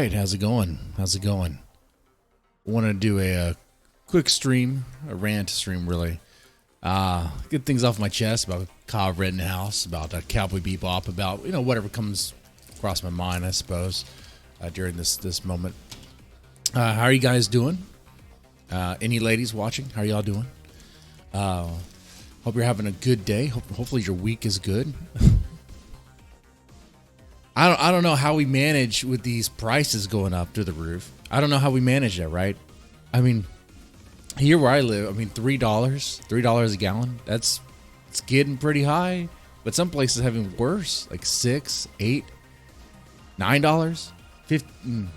right, how's it going? How's it going? I want to do a quick stream, a rant stream, really. Get things off my chest about Kyle Rittenhouse, about Cowboy Bebop, about whatever comes across my mind, I suppose, during this moment. How are you guys doing? Any ladies watching? How are y'all doing? Hope you're having a good day. Hopefully your week is good. I don't know how we manage with these prices going up through the roof. I don't know how we manage that, right? I mean, here where I live, $3 a gallon. It's getting pretty high, but some places having worse, like $6, $8, $9, $15.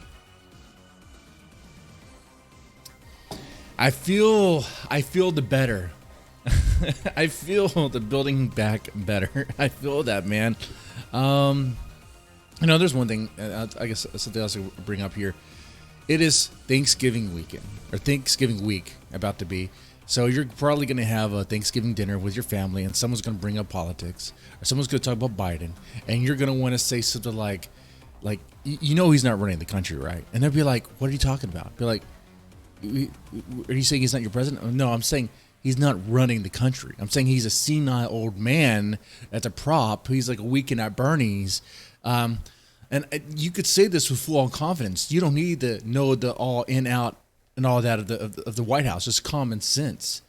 I feel the better. I feel the building back better. I feel that, man. There's one thing, I guess something else to bring up here. It is Thanksgiving weekend, or Thanksgiving week about to be. So you're probably going to have a Thanksgiving dinner with your family, and someone's going to bring up politics, or someone's going to talk about Biden, and you're going to want to say something like, he's not running the country, right? And they'll be like, what are you talking about? Be like, are you saying he's not your president? No, I'm saying he's not running the country. I'm saying he's a senile old man that's a prop. He's like a weekend at Bernie's. And you could say this with full-on confidence. You don't need to know the all in, out, and all that of the White House. Just common sense.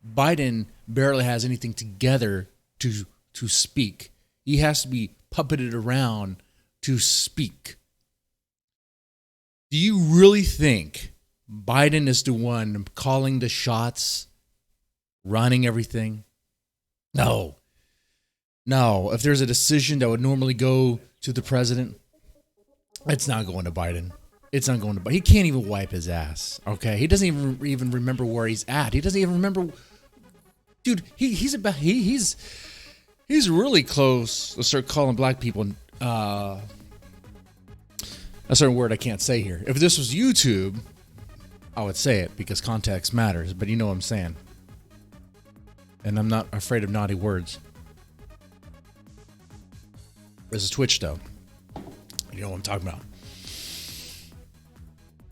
Biden barely has anything together to speak. He has to be puppeted around to speak. Do you really think Biden is the one calling the shots, running everything? No. If there's a decision that would normally go to the president, it's not going to Biden. It's not going to Biden. He can't even wipe his ass. Okay, he doesn't even remember where he's at. He doesn't even remember. Dude, he's really close to start calling black people a certain word I can't say here. If this was YouTube, I would say it because context matters. But you know what I'm saying, and I'm not afraid of naughty words. This is Twitch, though. You know what I'm talking about.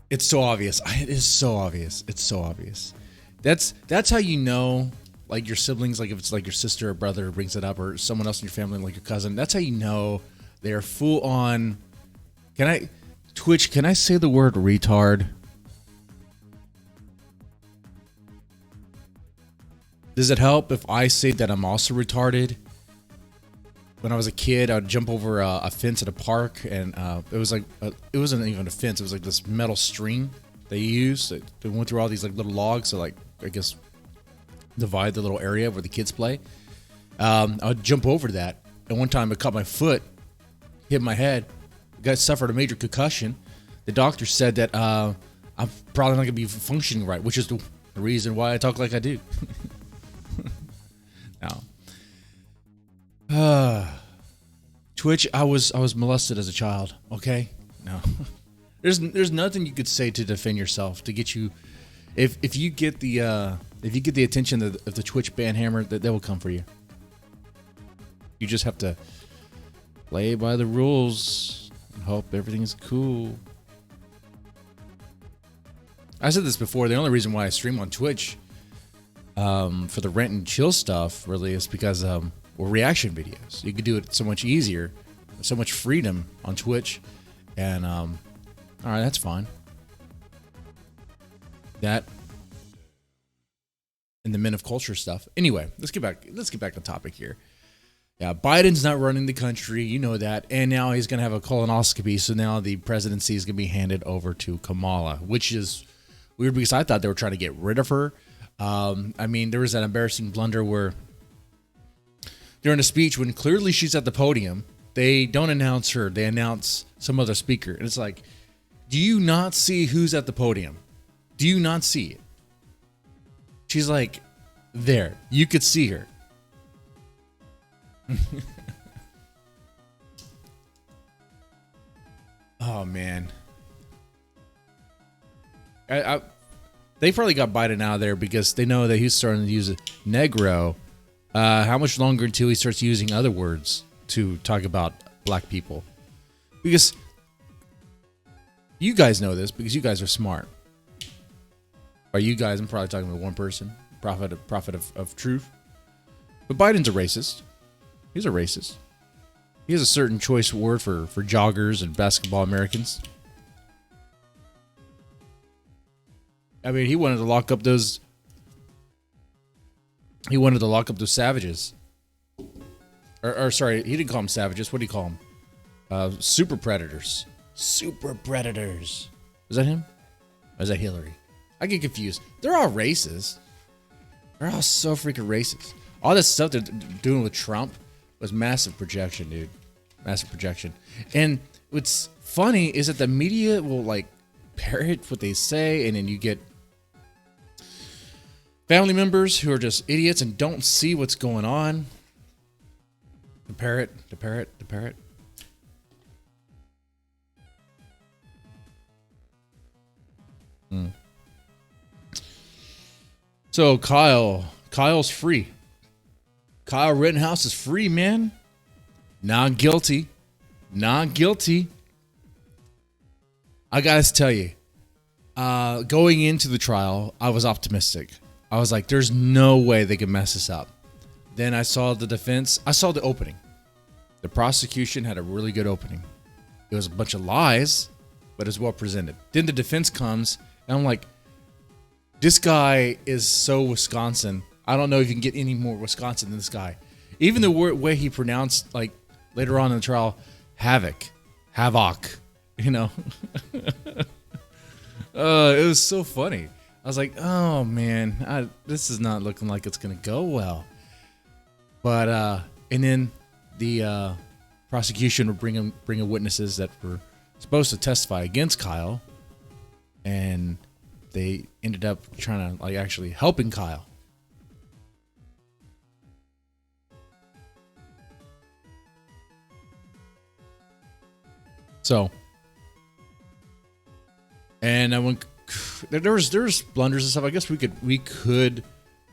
It's so obvious. It is so obvious. It's so obvious. That's how you know, like your siblings, like if it's like your sister or brother brings it up, or someone else in your family, like your cousin. That's how you know they're full on. Twitch, can I say the word retard? Does it help if I say that I'm also retarded? When I was a kid, I would jump over a fence at a park, and it wasn't even a fence. It was like this metal string they used. They went through all these like little logs to I guess divide the little area where the kids play. I would jump over that, and one time I caught my foot, hit my head. The guy suffered a major concussion. The doctor said that I'm probably not going to be functioning right, which is the reason why I talk like I do. Now. Twitch, I was molested as a child. Okay, no, there's nothing you could say to defend yourself to get you. If you get the attention of the Twitch banhammer, that will come for you. You just have to play by the rules and hope everything's cool. I said this before. The only reason why I stream on Twitch, for the Rant and Chill stuff, really, is because or reaction videos. You could do it so much easier, so much freedom on Twitch, and all right, that's fine. That and the men of culture stuff. Anyway, let's get back to topic here. Yeah, Biden's not running the country, you know that, and now he's gonna have a colonoscopy. So now the presidency is gonna be handed over to Kamala, which is weird because I thought they were trying to get rid of her. There was that embarrassing blunder where, during a speech, when clearly she's at the podium, they don't announce her. They announce some other speaker. And it's like, do you not see who's at the podium? Do you not see it? She's like, there. You could see her. Oh, man. They probably got Biden out of there because they know that he's starting to use a Negro. How much longer until he starts using other words to talk about black people? Because You guys know this because you guys are smart. By you guys, I'm probably talking about one person, prophet of truth. But Biden's a racist. He's a racist. He has a certain choice word for joggers and basketball Americans. I mean, he wanted to lock up those. He wanted to lock up those savages. Or sorry, he didn't call them savages. What do you call them? Super predators. Super predators. Was that him? Or is that Hillary? I get confused. They're all racist. They're all so freaking racist. All this stuff they're doing with Trump was massive projection, dude. Massive projection. And what's funny is that the media will like parrot what they say, and then you get family members who are just idiots and don't see what's going on. The parrot. So Kyle's free. Kyle Rittenhouse is free, man. Not guilty. Not guilty. I gotta tell you, going into the trial, I was optimistic. I was like, there's no way they can mess this up. Then I saw the defense. I saw the opening. The prosecution had a really good opening. It was a bunch of lies, but it's well presented. Then the defense comes, and I'm like, this guy is so Wisconsin. I don't know if you can get any more Wisconsin than this guy. Even the way he pronounced, like, later on in the trial, havoc, you know. It was so funny. I was like, oh, man, this is not looking like it's going to go well. But, and then the prosecution would bring in witnesses that were supposed to testify against Kyle. And they ended up trying to, like, actually helping Kyle. So, and I went, there's blunders and stuff. I guess we could,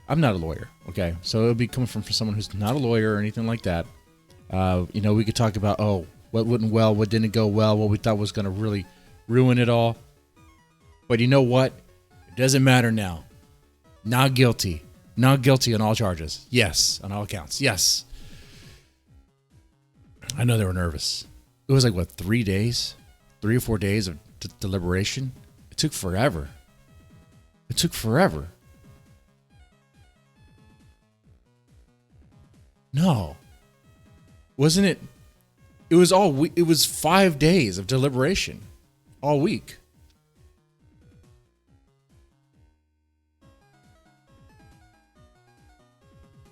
I'm not a lawyer. Okay. So it'll be coming from someone who's not a lawyer or anything like that. You know, we could talk about, what went well, what didn't go well, what we thought was going to really ruin it all. But you know what? It doesn't matter now. Not guilty. Not guilty on all charges. Yes. On all counts. Yes. I know they were nervous. It was like, what, 3 days? 3 or 4 days of deliberation? It took forever. It took forever. No. Wasn't it? It was it was 5 days of deliberation. All week.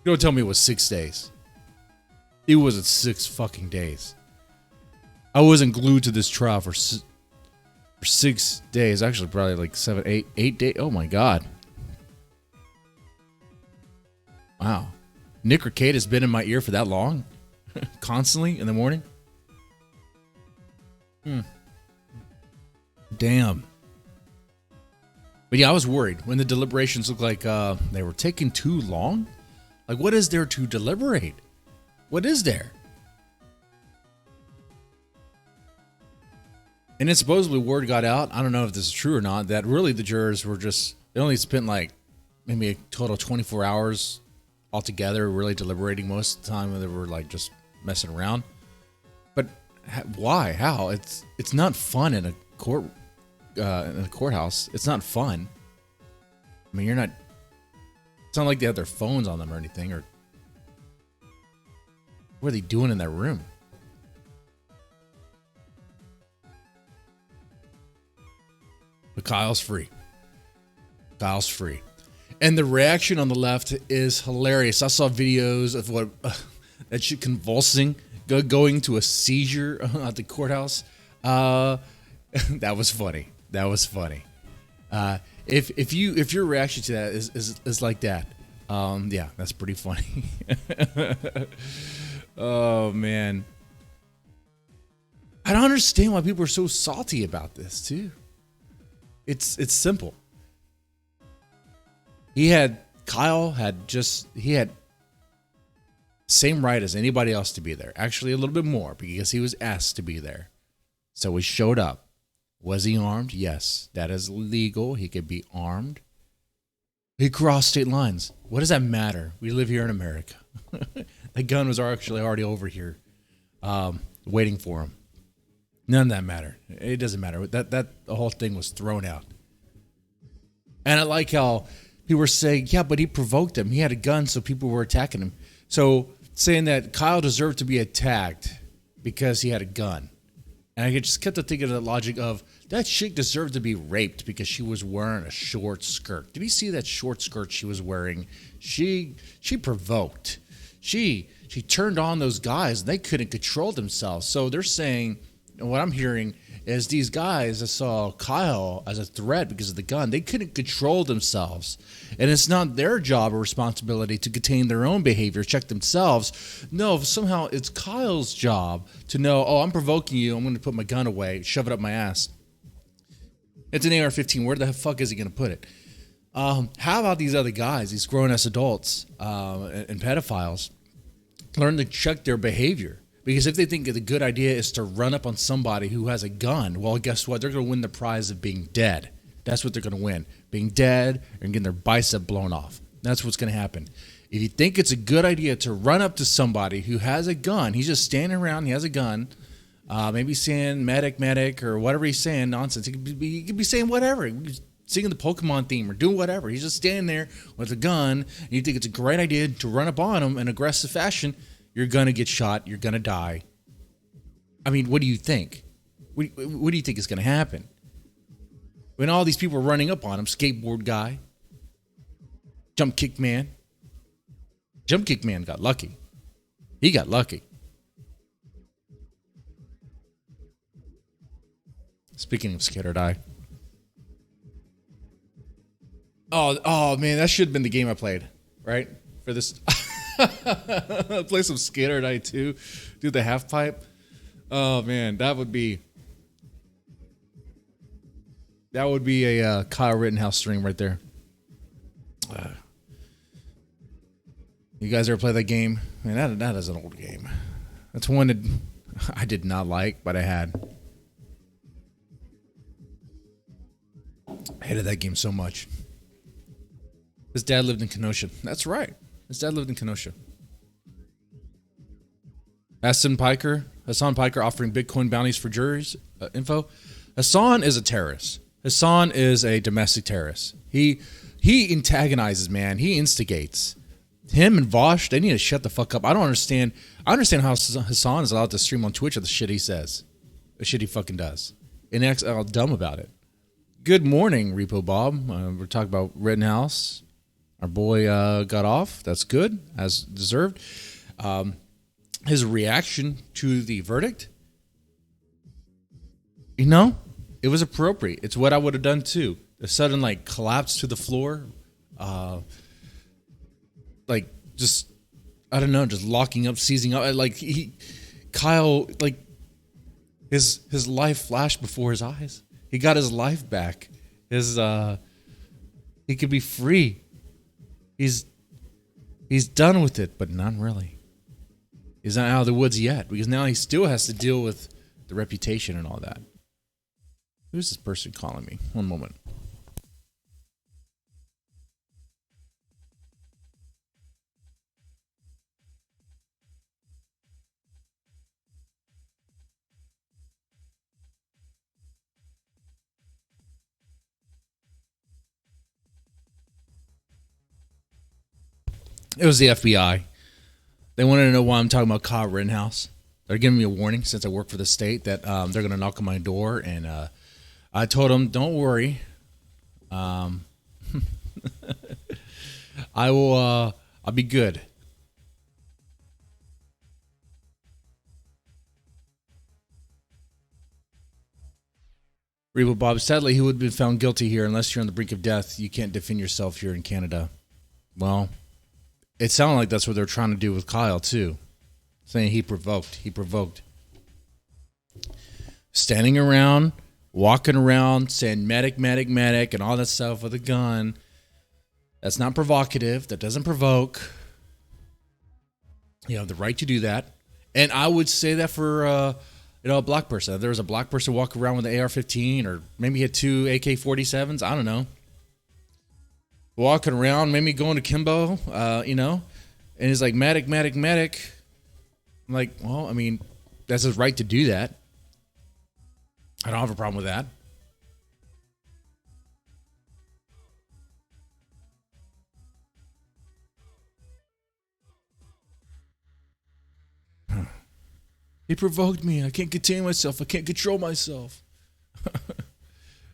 Don't tell me it was 6 days. It wasn't 6 fucking days. I wasn't glued to this trial for 6 days. Actually, probably like 7, 8 days. Oh my God. Wow. Nick Arcade has been in my ear for that long? Constantly in the morning? Damn. But yeah, I was worried when the deliberations looked like they were taking too long. Like, what is there to deliberate? What is there? And then supposedly word got out, I don't know if this is true or not, that really the jurors were just, they only spent like maybe a total of 24 hours altogether really deliberating. Most of the time they were like just messing around. But why? How? It's not fun in a courthouse. It's not fun. I mean, it's not like they have their phones on them or anything. Or what are they doing in that room? But Kyle's free. Kyle's free. And the reaction on the left is hilarious. I saw videos of what that shit convulsing, going to a seizure at the courthouse. That was funny. That was funny. If your reaction to that is like that, yeah, that's pretty funny. Oh man, I don't understand why people are so salty about this too. It's simple. Kyle had same right as anybody else to be there. Actually, a little bit more because he was asked to be there. So he showed up. Was he armed? Yes, that is legal. He could be armed. He crossed state lines. What does that matter? We live here in America. The gun was actually already over here, waiting for him. None of that mattered. It doesn't matter. That the whole thing was thrown out. And I like how people were saying, yeah, but he provoked him. He had a gun, so people were attacking him. So saying that Kyle deserved to be attacked because he had a gun. And I just kept thinking of the logic of that chick deserved to be raped because she was wearing a short skirt. Did you see that short skirt she was wearing? She provoked. She turned on those guys and they couldn't control themselves. So they're saying, and what I'm hearing is these guys that saw Kyle as a threat because of the gun, they couldn't control themselves. And it's not their job or responsibility to contain their own behavior, check themselves. No, somehow it's Kyle's job to know, oh, I'm provoking you. I'm going to put my gun away, shove it up my ass. It's an AR-15. Where the fuck is he going to put it? How about these other guys, these grown-ass adults and pedophiles, learn to check their behavior? Because if they think the good idea is to run up on somebody who has a gun, well, guess what? They're going to win the prize of being dead. That's what they're going to win. Being dead and getting their bicep blown off. That's what's going to happen. If you think it's a good idea to run up to somebody who has a gun, he's just standing around, he has a gun, maybe saying medic, or whatever he's saying, nonsense. He could be saying whatever. He's singing the Pokemon theme or doing whatever. He's just standing there with a gun, and you think it's a great idea to run up on him in aggressive fashion. You're going to get shot. You're going to die. I mean, what do you think? What do you think is going to happen? When all these people are running up on him, skateboard guy, jump kick man. Jump kick man got lucky. He got lucky. Speaking of scared or die. Oh man, that should have been the game I played, right? For this... Play some Skater Night 2. Do the half pipe. Oh man, that would be a Kyle Rittenhouse stream right there. You guys ever play that game? Man, that is an old game. That's one that I did not like, but I had. I hated that game so much. His dad lived in Kenosha. That's right. His dad lived in Kenosha. Hassan Piker offering Bitcoin bounties for jurors. Info. Hassan is a terrorist. Hassan is a domestic terrorist. He antagonizes, man. He instigates. Him and Vosh, they need to shut the fuck up. I don't understand. I understand how Hassan is allowed to stream on Twitch with the shit he says. The shit he fucking does. And acts all dumb about it. Good morning, Repo Bob. We're talking about Rittenhouse. Our boy got off. That's good, as deserved. His reaction to the verdict, it was appropriate. It's what I would have done too. The sudden collapse to the floor, just locking up, seizing up. Kyle, his life flashed before his eyes. He got his life back. He could be free. He's done with it, but not really. He's not out of the woods yet, because now he still has to deal with the reputation and all that. Who's this person calling me? One moment. It was the FBI. They wanted to know why I'm talking about Kyle Rittenhouse. They're giving me a warning since I work for the state that they're going to knock on my door. And I told them, don't worry. I'll be good. Reba Bob, sadly, he would have been found guilty here. Unless you're on the brink of death, you can't defend yourself here in Canada. Well, it sounded like that's what they're trying to do with Kyle, too. Saying he provoked. Standing around, walking around, saying medic, and all that stuff with a gun. That's not provocative. That doesn't provoke. You have the right to do that. And I would say that for A black person. If there was a black person walking around with an AR-15, or maybe he had two AK-47s. I don't know. Walking around, maybe going to Kimbo, and he's like, medic, medic, medic. I'm like, well, I mean, that's his right to do that. I don't have a problem with that. He provoked me. I can't contain myself. I can't control myself.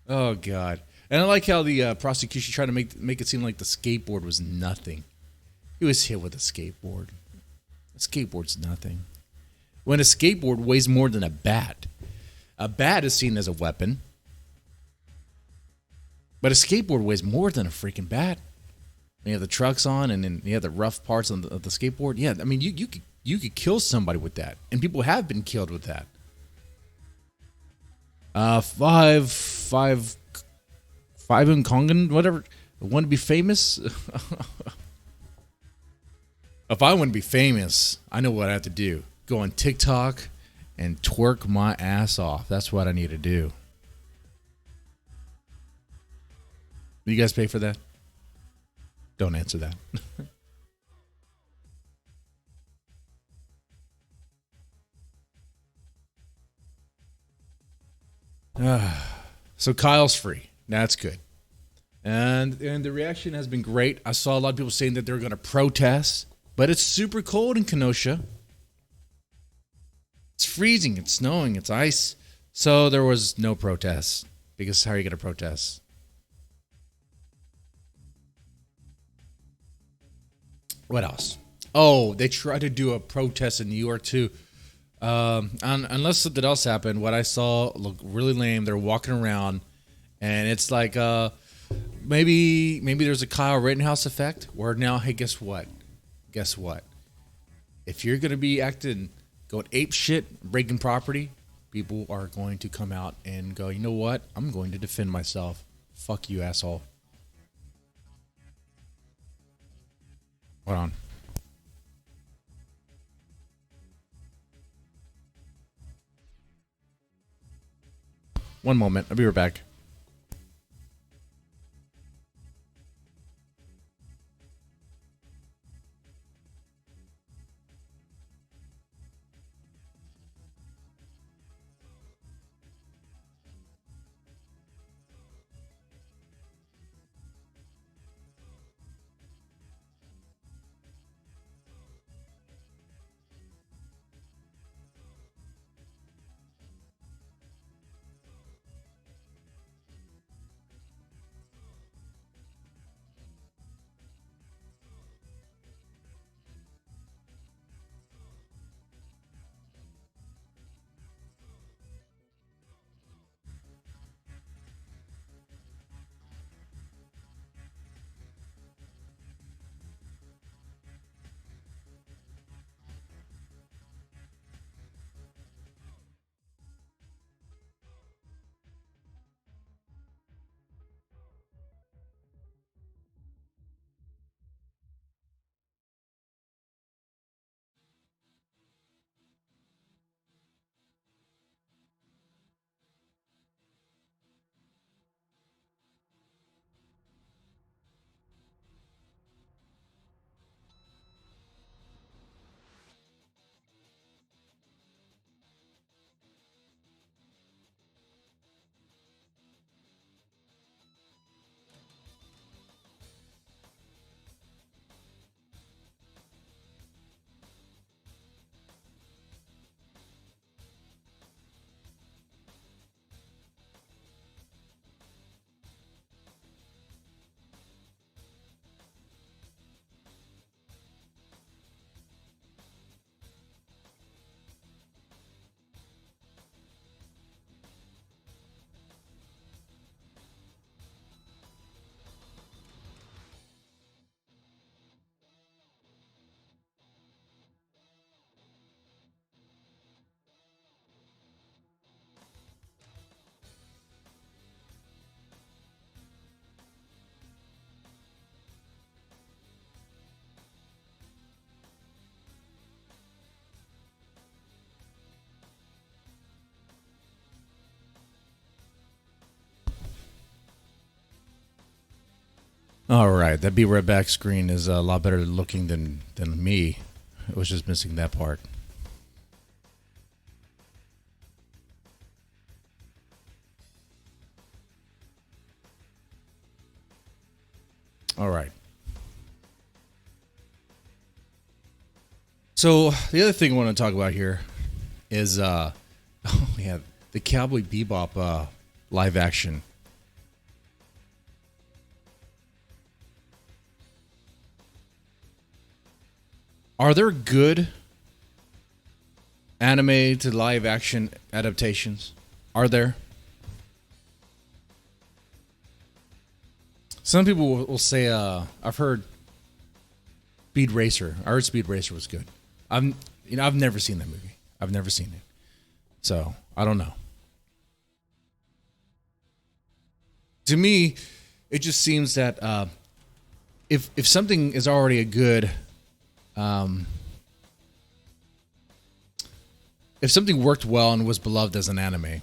Oh, God. And I like how the prosecution tried to make it seem like the skateboard was nothing. He was hit with a skateboard. A skateboard's nothing. When a skateboard weighs more than a bat is seen as a weapon. But a skateboard weighs more than a freaking bat. You have the trucks on, and then you have the rough parts on the skateboard. Yeah, I mean, you could kill somebody with that, and people have been killed with that. Five in Kongan, whatever. Want to be famous? If I want to be famous, I know what I have to do. Go on TikTok and twerk my ass off. That's what I need to do. You guys pay for that? Don't answer that. So Kyle's free. That's good. And the reaction has been great. I saw a lot of people saying that they're going to protest, but it's super cold in Kenosha. It's freezing, it's snowing, it's ice. So there was no protest, because how are you going to protest? What else? Oh, they tried to do a protest in New York too. Unless something else happened, what I saw looked really lame. They're walking around, and it's like maybe there's a Kyle Rittenhouse effect, where now, hey, guess what? Guess what? If you're gonna be going ape shit, breaking property, people are going to come out and go, you know what? I'm going to defend myself. Fuck you, asshole. Hold on. One moment. I'll be right back. All right, that Be Right Back screen is a lot better looking than me. It was just missing that part. All right. So the other thing I want to talk about here is oh yeah, the Cowboy Bebop live action. Are there good anime to live action adaptations? Are there? Some people will say, I've heard Speed Racer. I heard Speed Racer was good. I've never seen that movie. I've never seen it. So, I don't know. To me, it just seems that if something is already a good, um, if something worked well and was beloved as an anime,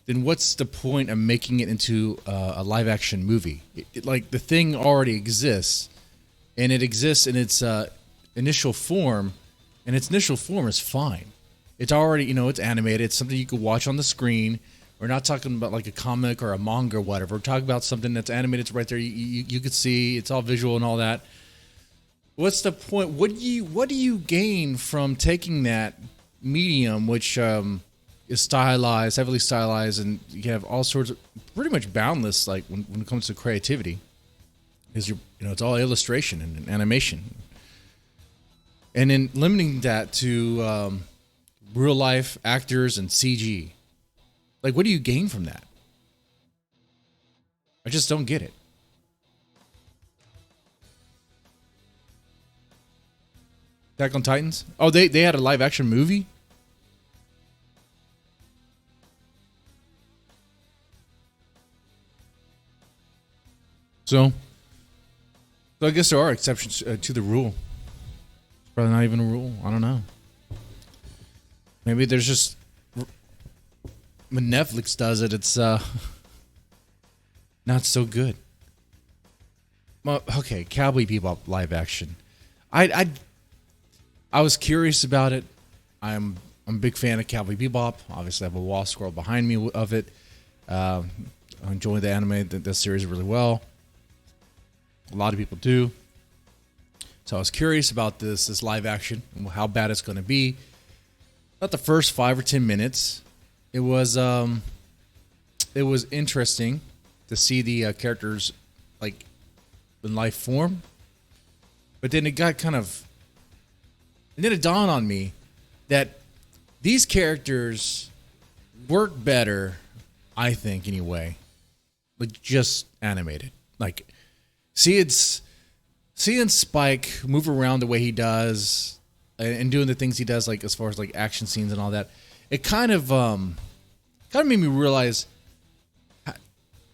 then what's the point of making it into a live action movie? Like the thing already exists, and it exists in its initial form, and its initial form is fine. It's already, it's animated. It's something you could watch on the screen. We're not talking about like a comic or a manga or whatever. We're talking about something that's animated. It's right there. You could see. It's all visual and all that. What's the point? What do you gain from taking that medium, which is stylized, heavily stylized, and you have all sorts of pretty much boundless, like when it comes to creativity, is it's all illustration and animation, and then limiting that to real life actors and CG. Like, what do you gain from that? I just don't get it. Attack on Titans? Oh, they had a live action movie? So I guess there are exceptions to the rule. It's probably not even a rule. I don't know. Maybe there's just when Netflix does it, it's not so good. Well, okay, Cowboy Bebop live action. I was curious about it. I'm a big fan of Cowboy Bebop. Obviously, I have a wall scroll behind me of it. I enjoy the anime, the series really well. A lot of people do. So I was curious about this live action and how bad it's going to be. Not the first 5 or 10 minutes. It was interesting to see the characters like in life form, but then it got kind of, and then it dawned on me that these characters work better, I think anyway, like just animated. Like seeing Spike move around the way he does and doing the things he does, like as far as like action scenes and all that, it kind of made me realize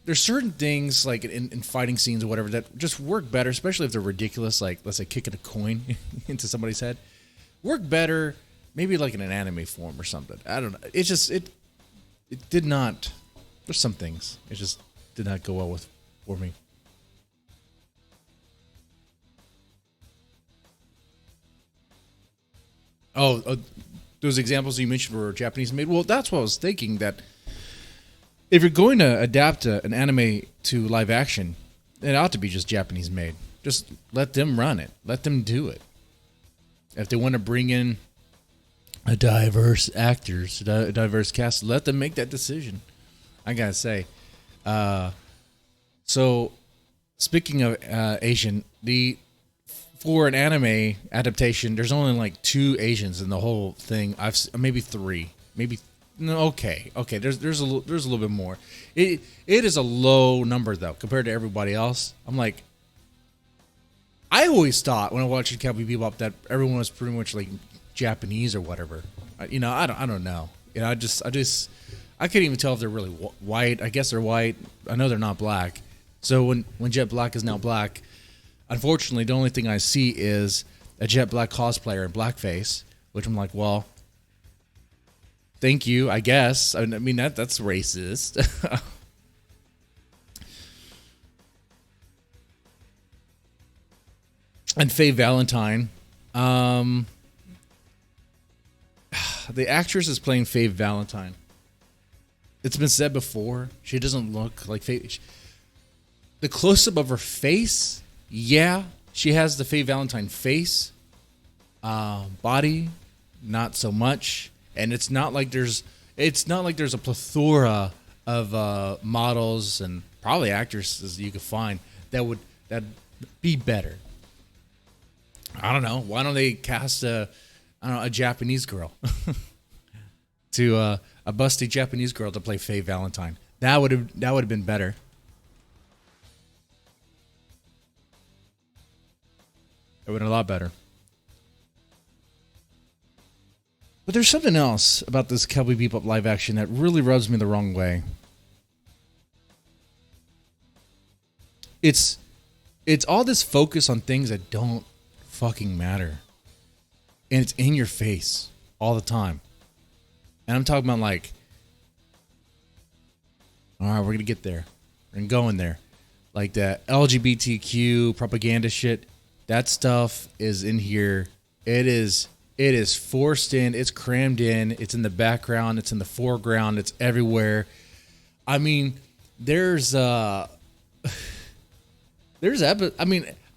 there's certain things like in fighting scenes or whatever that just work better, especially if they're ridiculous. Like let's say kicking a coin into somebody's head, work better maybe like in an anime form or something. I don't know. It just it did not. There's some things it just did not go well for me. Oh, those examples you mentioned were Japanese made. Well, that's what I was thinking, that if you're going to adapt an anime to live action, it ought to be just Japanese made. Just let them run it. Let them do it. If they want to bring in a diverse actors, a diverse cast, let them make that decision. I gotta say. So, speaking of Asian, for an anime adaptation, there's only like 2 Asians in the whole thing. Maybe 3, maybe no. Okay. There's a little bit more. It is a low number though compared to everybody else. I'm like, I always thought when I watched Cowboy Bebop that everyone was pretty much like Japanese or whatever. I don't know. I can't even tell if they're really white. I guess they're white. I know they're not black. So when Jet Black is now black, unfortunately, the only thing I see is a Jet Black cosplayer in blackface, which I'm like, well, thank you, I guess. I mean, that's racist. and Faye Valentine. Um, the actress is playing Faye Valentine. It's been said before. She doesn't look like Faye. The close up of her face, yeah, she has the Faye Valentine face. Body, not so much. And it's not like there's a plethora of models and probably actresses you could find that be better. I don't know. Why don't they cast a Japanese girl to a busty Japanese girl to play Faye Valentine? That would have been better. It would have been a lot better. But there's something else about this Cowboy Bebop live action that really rubs me the wrong way. It's all this focus on things that don't fucking matter. And it's in your face all the time. And I'm talking about like, all right, we're going to get there. We're going to go in there. Like that LGBTQ propaganda shit, that stuff is in here. It is forced in. It's crammed in. It's in the background. It's in the foreground. It's everywhere. I mean, I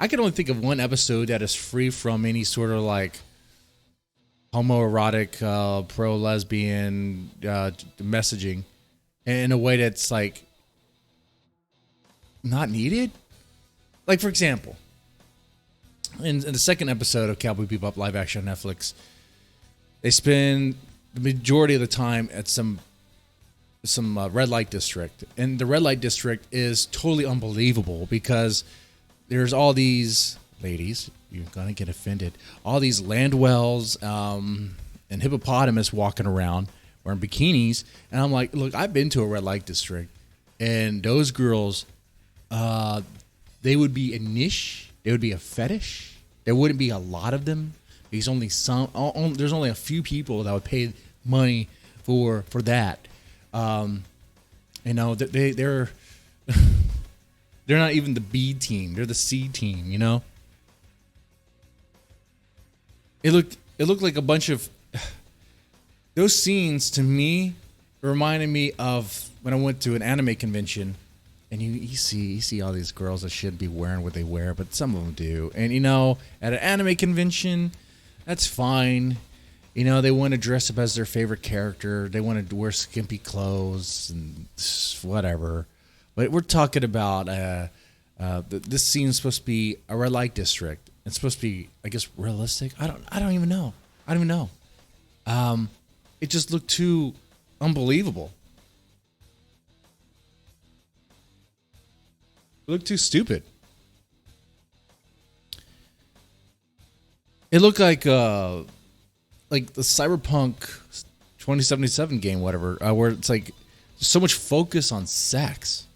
I can only think of one episode that is free from any sort of like homoerotic, pro-lesbian messaging in a way that's like not needed. Like, for example, in the second episode of Cowboy Bebop live action on Netflix, they spend the majority of the time at some red light district, and the red light district is totally unbelievable because there's all these ladies. You're gonna get offended. All these Landwells and hippopotamus walking around wearing bikinis, and I'm like, look, I've been to a red light district, and those girls, they would be a niche. They would be a fetish. There wouldn't be a lot of them. There's only a few people that would pay money for that. They're they're not even the B team. They're the C team. You know. It looked like a bunch of those scenes to me reminded me of when I went to an anime convention. And you see all these girls that shouldn't be wearing what they wear, but some of them do. And, at an anime convention, that's fine. They want to dress up as their favorite character. They want to wear skimpy clothes and whatever. But we're talking about this scene's supposed to be a red light district. It's supposed to be, I guess, realistic. I don't even know. It just looked too unbelievable. It looked too stupid. It looked like the Cyberpunk 2077 game, whatever, where it's like so much focus on sex.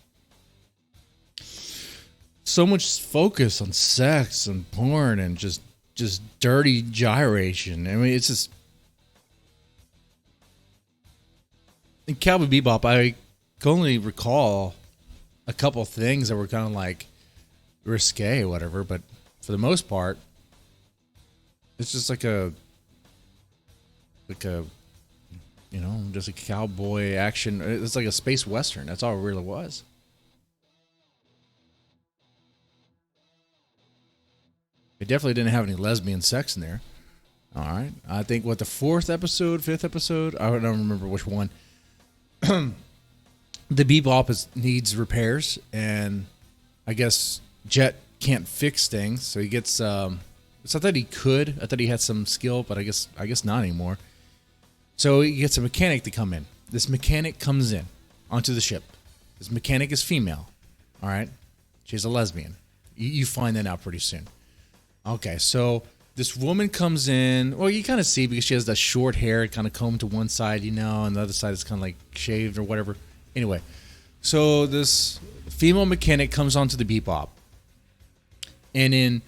So much focus on sex and porn and just dirty gyration. I mean, it's just... In Cowboy Bebop, I can only recall a couple things that were kind of like risque or whatever, but for the most part, it's just like a just a cowboy action. It's like a space western. That's all it really was. It definitely didn't have any lesbian sex in there. All right. I think the fifth episode, I don't remember which one. The Bebop needs repairs, and I guess Jet can't fix things, so he gets. So I thought he could. I thought he had some skill, but I guess not anymore. So he gets a mechanic to come in. This mechanic comes in onto the ship. This mechanic is female. All right, she's a lesbian. You find that out pretty soon. Okay, so this woman comes in. Well, you kind of see because she has that short hair, kind of combed to one side, and the other side is kind of like shaved or whatever. Anyway, so this female mechanic comes onto the Bebop, and in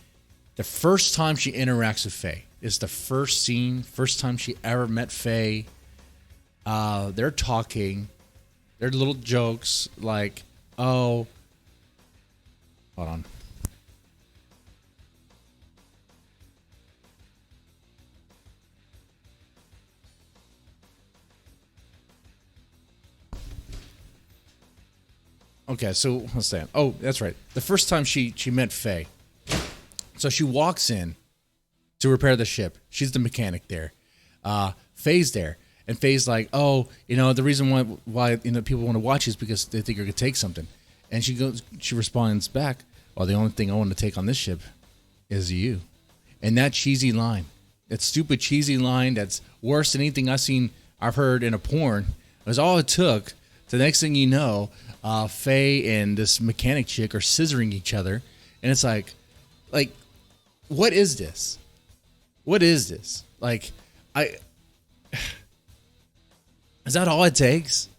the first time she interacts with Faye, it's the first scene, first time she ever met Faye. They're talking, they're little jokes like, "Oh, hold on." Okay, so what's that? Oh, that's right. The first time she met Faye, so she walks in to repair the ship. She's the mechanic there. Faye's there, and Faye's like, "Oh, the reason why people want to watch is because they think you're gonna take something." And she responds back, "Well, the only thing I want to take on this ship is you." And that cheesy line, that stupid cheesy line, that's worse than anything I've heard in a porn. It was all it took. The next thing you know, Faye and this mechanic chick are scissoring each other, and it's like, what is this? What is this? Like, is that all it takes?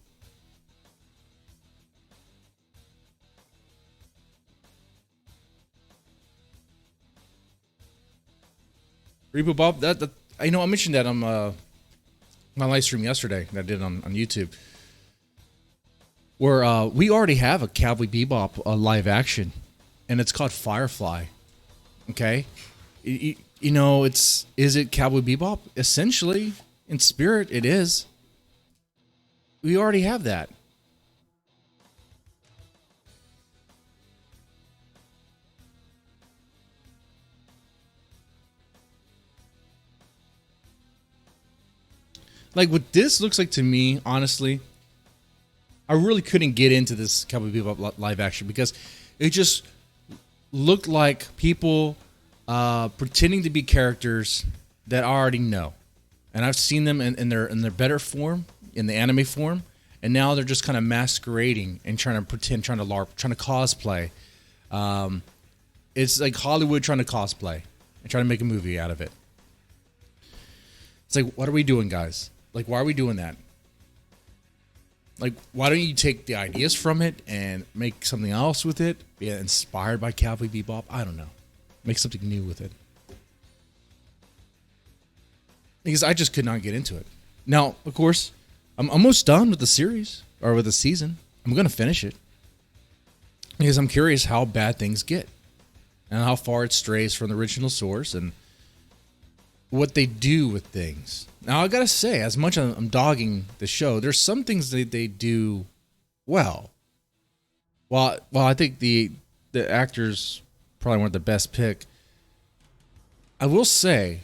Reboot Bob, that I mentioned that on my live stream yesterday that I did on YouTube, where we already have a Cowboy Bebop live action, and it's called Firefly. Okay, is it Cowboy Bebop? Essentially, in spirit, it is. We already have that. Like, what this looks like to me, honestly, I really couldn't get into this Cowboy Bebop live action because it just looked like people pretending to be characters that I already know, and I've seen them in their better form, in the anime form, and now they're just kind of masquerading and trying to pretend, trying to LARP, trying to cosplay. It's like Hollywood trying to cosplay and trying to make a movie out of it. It's like, what are we doing, guys? Like, why are we doing that? Like, why don't you take the ideas from it and make something else with it? Be inspired by Cowboy Bebop? I don't know. Make something new with it. Because I just could not get into it. Now, of course, I'm almost done with the series, or with the season. I'm going to finish it. Because I'm curious how bad things get. And how far it strays from the original source, and what they do with things. Now, I gotta say, as much as I'm dogging the show, there's some things that they do well. Well, I think the actors probably weren't the best pick. I will say,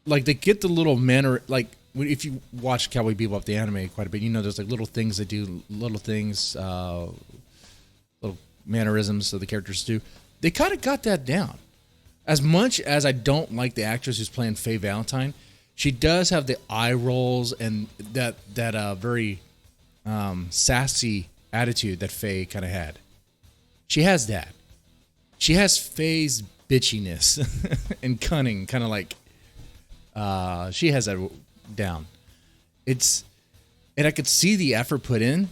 like, they get the little manner, like, if you watch Cowboy Bebop the anime quite a bit, there's like little things they do, little things, little mannerisms that the characters do. They kind of got that down. As much as I don't like the actress who's playing Faye Valentine, she does have the eye rolls and that very sassy attitude that Faye kind of had. She has that. She has Faye's bitchiness and cunning, kind of like she has that down. And I could see the effort put in.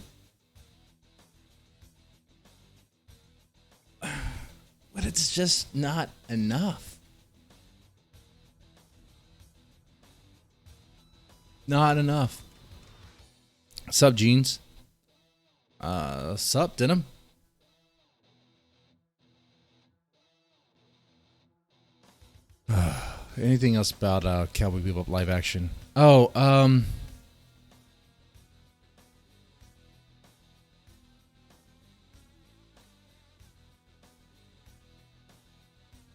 But it's just not enough. Not enough. Sup, Jeans? Sup, Denim? Anything else about Cowboy Bebop live action? Oh,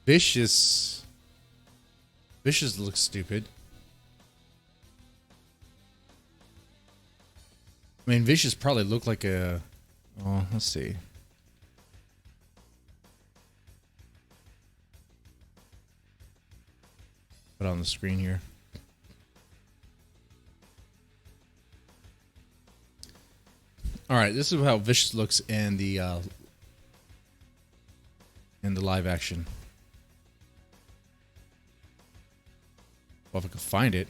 Vicious looks stupid. I mean, Vicious probably looked like a... Oh, let's see. Put it on the screen here. All right, this is how Vicious looks in the live action. Well, if I can find it.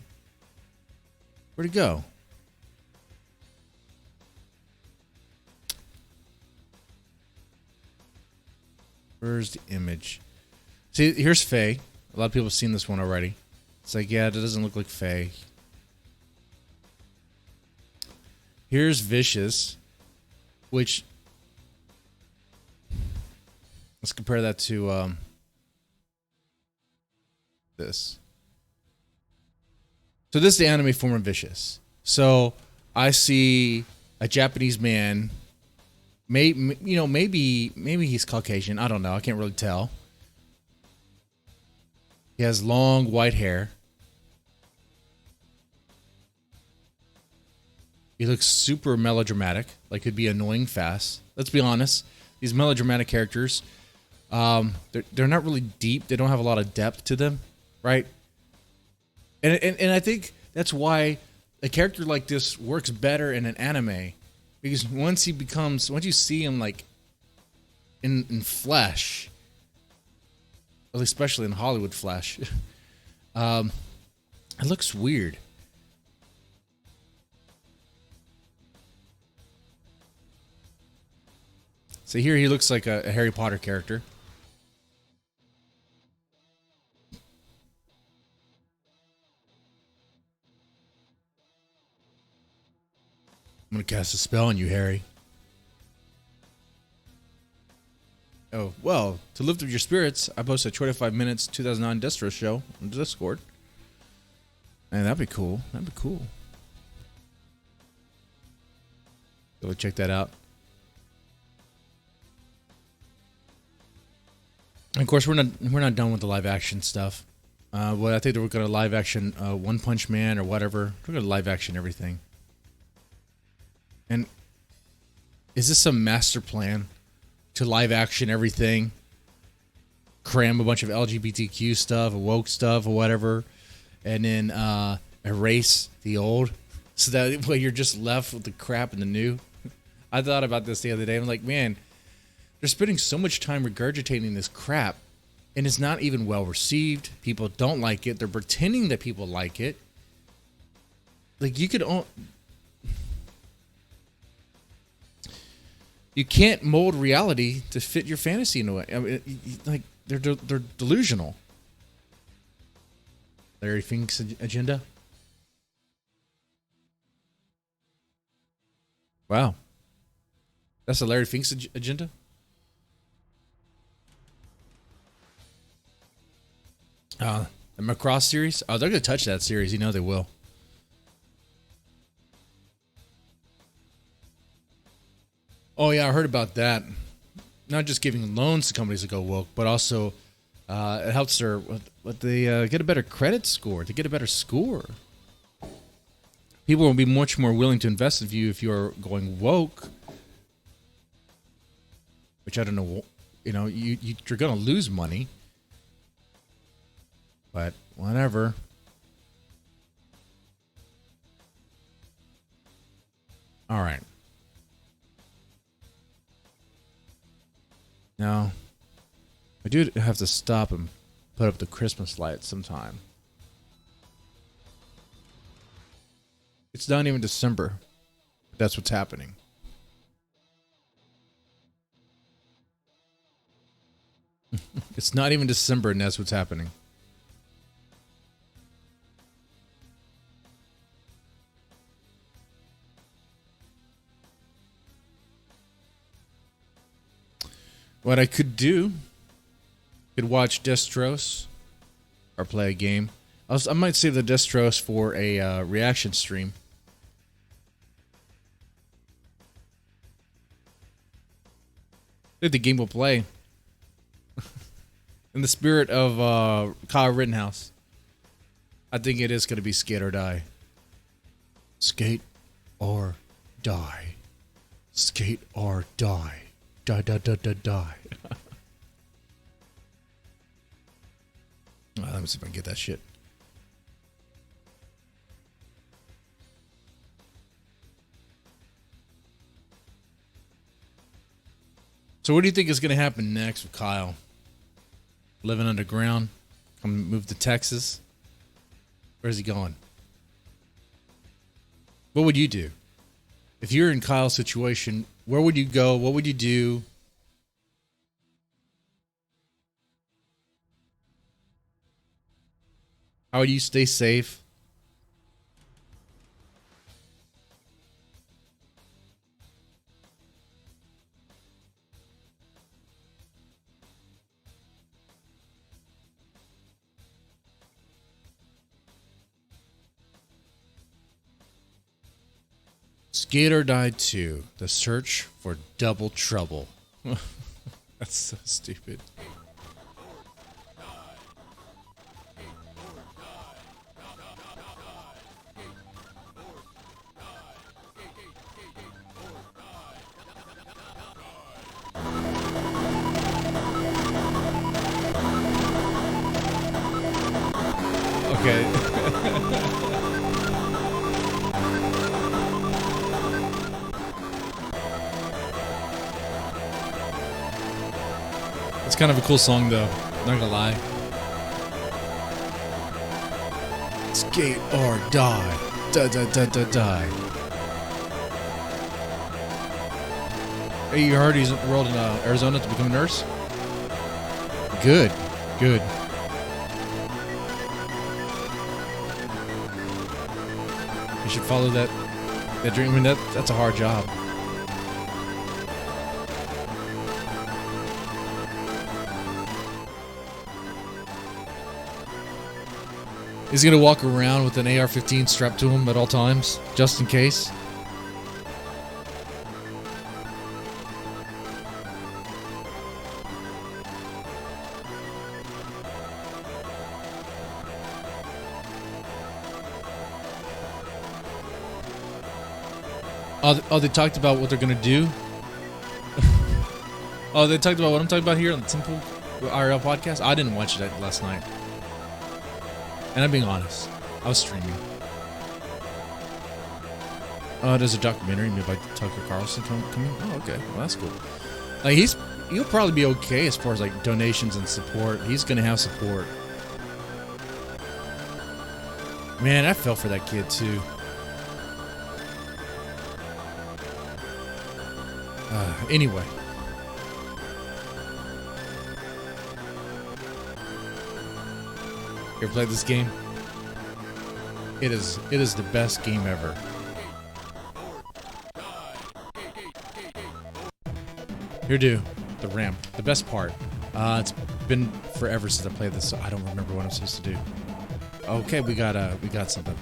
Where'd it go? Where's the image? See, here's Faye. A lot of people have seen this one already. It's like, yeah, it doesn't look like Faye. Here's Vicious, which... Let's compare that to this. So this is the anime form of Vicious. So I see a Japanese man maybe he's Caucasian. I don't know. I can't really tell. He has long white hair. He looks super melodramatic, like he'd be annoying fast. Let's be honest. These melodramatic characters, they're not really deep. They don't have a lot of depth to them, right? And I think that's why a character like this works better in an anime, because once you see him like in flesh, especially in Hollywood flesh, it looks weird. So here he looks like a Harry Potter character. I'm gonna cast a spell on you, Harry. Oh, well, to lift up your spirits, I posted a 25 minutes 2009 Destro show on Discord. Man, that'd be cool. That'd be cool. Go check that out. And of course, we're not done with the live action stuff. Well, I think that we're gonna live action One Punch Man or whatever. We're gonna live action everything. And is this some master plan to live action everything? Cram a bunch of LGBTQ stuff, woke stuff, or whatever, and then erase the old, so that way you're just left with the crap and the new. I thought about this the other day. I'm like, man, they're spending so much time regurgitating this crap, and it's not even well received. People don't like it. They're pretending that people like it. Like, you can't mold reality to fit your fantasy in a way. I mean, like, they're delusional. Larry Fink's agenda. Wow, that's a Larry Fink's agenda. The Macross series. Oh, they're gonna touch that series. You know they will. Oh yeah, I heard about that. Not just giving loans to companies that go woke, but also it helps their what they get a better credit score. To get a better score, people will be much more willing to invest in you if you're going woke. Which I don't know. You know, you're gonna lose money, but whatever. All right. Now, I do have to stop and put up the Christmas lights sometime. It's not even December. That's what's happening. It's not even December, and that's what's happening. What I could do, could watch Destros or play a game. I might save the Destros for a reaction stream. I think the game will play. In the spirit of Kyle Rittenhouse, I think it is going to be skate or die. Skate or die. Skate or die. Die, die, die, die, die. Let me see if I can get that shit. So what do you think is going to happen next with Kyle? Living underground? Come move to Texas? Where's he going? What would you do? If you're in Kyle's situation, where would you go? What would you do? How would you stay safe? Skate or Die 2, The Search for Double Trouble. That's so stupid. Okay. It's kind of a cool song, though. Not gonna lie. Skate or die. Die. Hey, you heard he's enrolled in Arizona to become a nurse? Good. Good. You should follow that dream. I mean, that's a hard job. He's gonna walk around with an AR-15 strapped to him at all times, just in case. Oh, they talked about what they're gonna do. Oh, they talked about what I'm talking about here on the Simple IRL podcast. I didn't watch that last night, and I'm being honest. I was streaming. There's a documentary made by Tucker Carlson coming. Oh, okay. Well, that's cool. Like he'll probably be okay as far as like donations and support. He's gonna have support. Man, I felt for that kid too. Anyway. You ever played this game? It is the best game ever. Here, do the ramp. The best part. It's been forever since I played this, so I don't remember what I'm supposed to do. Okay, we got something.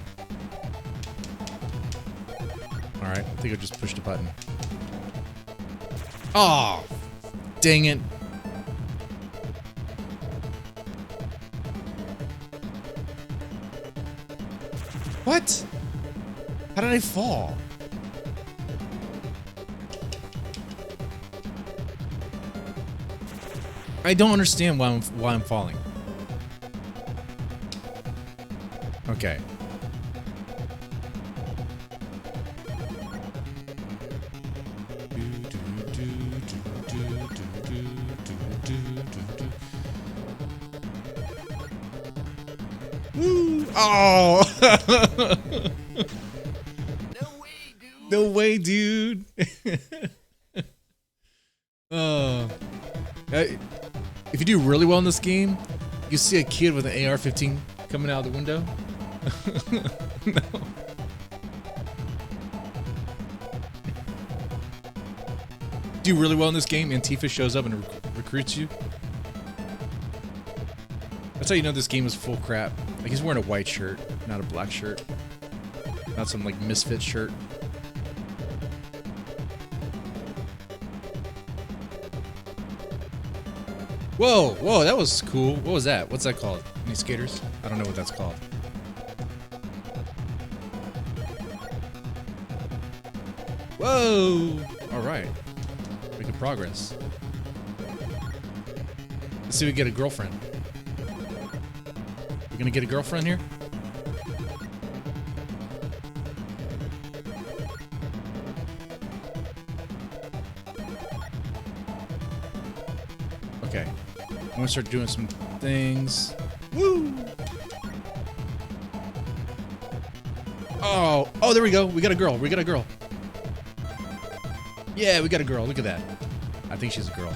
All right, I think I just pushed a button. Oh, dang it. What? How did I fall? I don't understand why I'm falling. Okay. Oh! No way, dude. If you do really well in this game, you see a kid with an AR-15 coming out of the window. No. Do really well in this game, Antifa shows up and recruits you. That's how you know this game is full crap. Like, he's wearing a white shirt, not a black shirt. Not some, like, misfit shirt. Whoa, whoa, that was cool. What was that? What's that called? Any skaters? I don't know what that's called. Whoa! Alright. Making progress. Let's see if we get a girlfriend. We're gonna get a girlfriend here? Okay. I'm gonna start doing some things. Woo! Oh, there we go. We got a girl. We got a girl. Yeah, we got a girl. Look at that. I think she's a girl.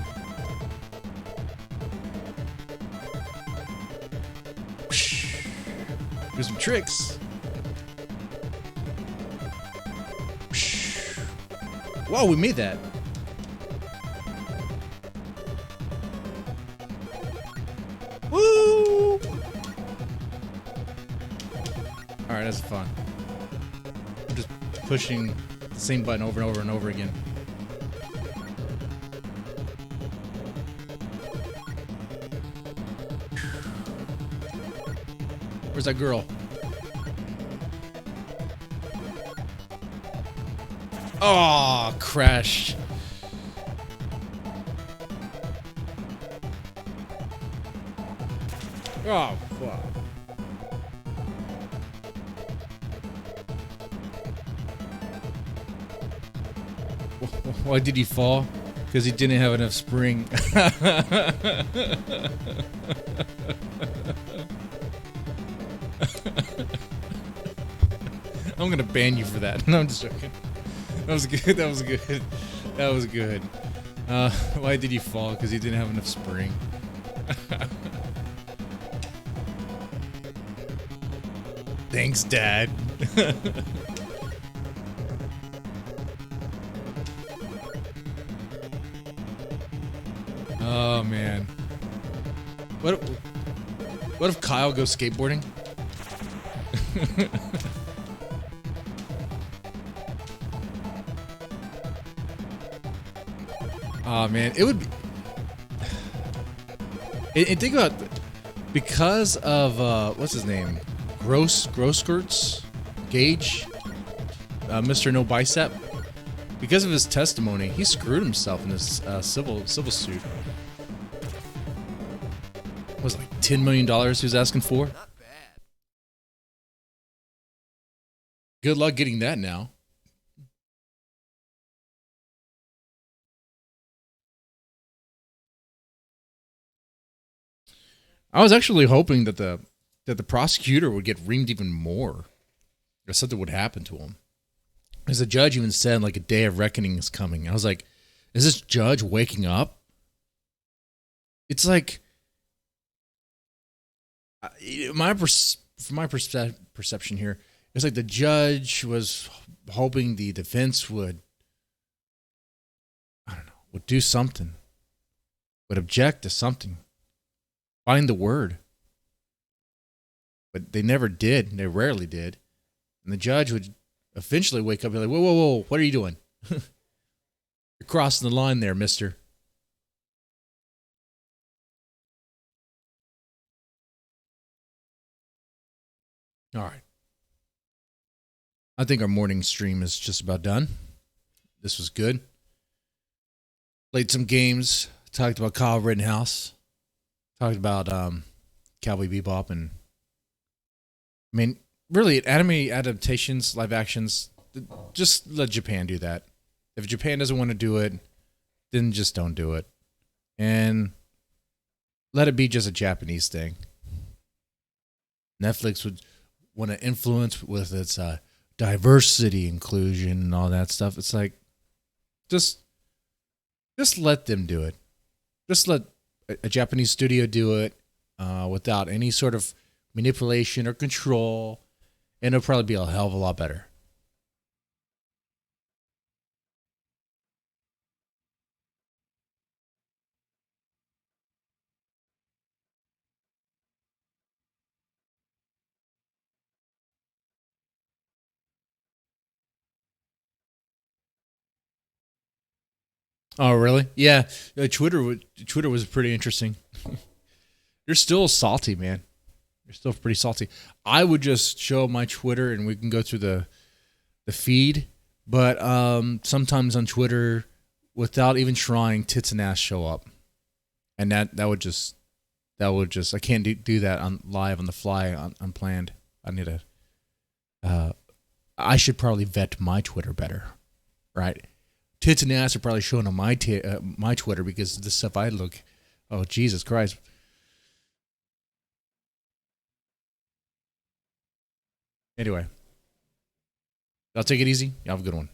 Do some tricks. Whoa, we made that. Woo! Alright, that's fun. I'm just pushing the Same button over and over and over again. Where's that girl? Oh, crashed. Oh, fuck. Why did he fall? Because he didn't have enough spring. I'm gonna ban you for that. No, I'm just joking. That was good. That was good. That was good. Why did he fall? Because he didn't have enough spring. Thanks, Dad. Oh man. What if Kyle goes skateboarding? Oh man, it would be. And think about, because of what's his name, Gross Skirts, Gage, Mr. No Bicep. Because of his testimony, he screwed himself in this civil suit. What was it, like $10 million he was asking for? Not bad. Good luck getting that now. I was actually hoping that the prosecutor would get reamed even more, or something would happen to him. As the judge even said, like, a day of reckoning is coming. I was like, is this judge waking up? It's like, from my perception here, it's like the judge was hoping the defense would, I don't know, would do something, would object to something, find the word. But they never did. They rarely did. And the judge would eventually wake up and be like, whoa, whoa, whoa, what are you doing? You're crossing the line there, mister. All right. I think our morning stream is just about done. This was good. Played some games. Talked about Kyle Rittenhouse. Talked about Cowboy Bebop. And I mean, really, anime adaptations, live actions, just let Japan do that. If Japan doesn't want to do it, then just don't do it. And let it be just a Japanese thing. Netflix would want to influence with its diversity, inclusion, and all that stuff. It's like, just let them do it. Just let a Japanese studio do it without any sort of manipulation or control, and it'll probably be a hell of a lot better. Oh, really? Yeah. Twitter was pretty interesting. You're still salty, man. You're still pretty salty. I would just show my Twitter and we can go through the feed. But sometimes on Twitter, without even trying, tits and ass show up. And that would just I can't do that on live on the fly unplanned. I need to I should probably vet my Twitter better. Right? Tits and ass are probably showing on my Twitter because of the stuff I look. Oh, Jesus Christ. Anyway, I'll take it easy. You have a good one.